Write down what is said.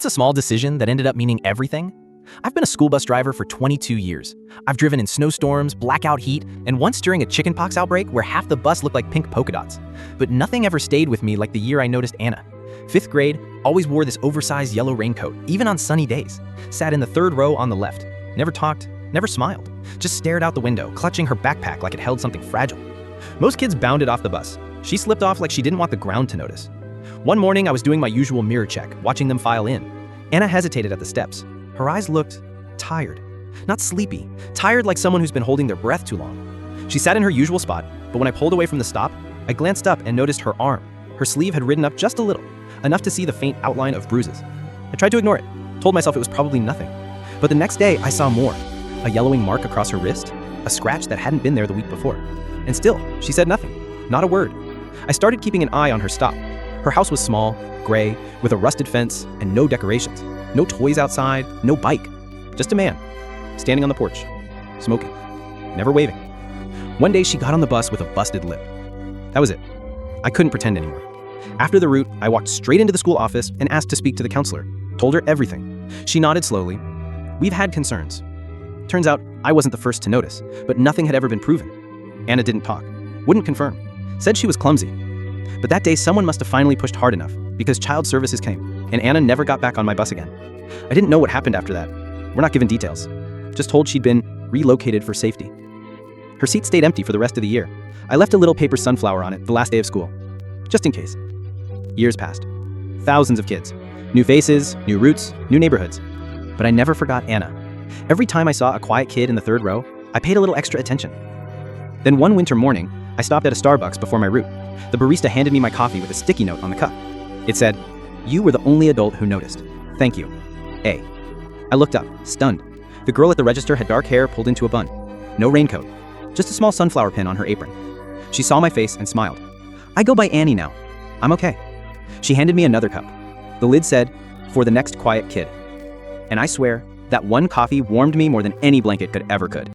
What's a small decision that ended up meaning everything? I've been a school bus driver for 22 years. I've driven in snowstorms, blackout heat, and once during a chickenpox outbreak where half the bus looked like pink polka dots. But nothing ever stayed with me like the year I noticed Anna. 5th grade, always wore this oversized yellow raincoat, even on sunny days. Sat in the 3rd row on the left. Never talked, never smiled. Just stared out the window, clutching her backpack like it held something fragile. Most kids bounded off the bus. She slipped off like she didn't want the ground to notice. One morning, I was doing my usual mirror check, watching them file in. Anna hesitated at the steps. Her eyes looked tired. Not sleepy, tired like someone who's been holding their breath too long. She sat in her usual spot, but when I pulled away from the stop, I glanced up and noticed her arm. Her sleeve had ridden up just a little, enough to see the faint outline of bruises. I tried to ignore it, told myself it was probably nothing. But the next day, I saw more. A yellowing mark across her wrist, a scratch that hadn't been there the week before. And still, she said nothing, not a word. I started keeping an eye on her stop. Her house was small, gray, with a rusted fence and no decorations. No toys outside, no bike. Just a man, standing on the porch, smoking, never waving. One day she got on the bus with a busted lip. That was it. I couldn't pretend anymore. After the route, I walked straight into the school office and asked to speak to the counselor. Told her everything. She nodded slowly. We've had concerns. Turns out I wasn't the first to notice, but nothing had ever been proven. Anna didn't talk, wouldn't confirm, said she was clumsy. But that day someone must have finally pushed hard enough because child services came, and Anna never got back on my bus again. I didn't know what happened after that. We're not given details. Just told she'd been relocated for safety. Her seat stayed empty for the rest of the year. I left a little paper sunflower on it the last day of school, just in case. Years passed. Thousands of kids. New faces, new routes, new neighborhoods. But I never forgot Anna. Every time I saw a quiet kid in the 3rd row, I paid a little extra attention. Then one winter morning, I stopped at a Starbucks before my route. The barista handed me my coffee with a sticky note on the cup. It said, "You were the only adult who noticed. Thank you. A." I looked up, stunned. The girl at the register had dark hair pulled into a bun. No raincoat, just a small sunflower pin on her apron. She saw my face and smiled. "I go by Annie now. I'm okay." She handed me another cup. The lid said, "For the next quiet kid." And I swear, that one coffee warmed me more than any blanket could ever could.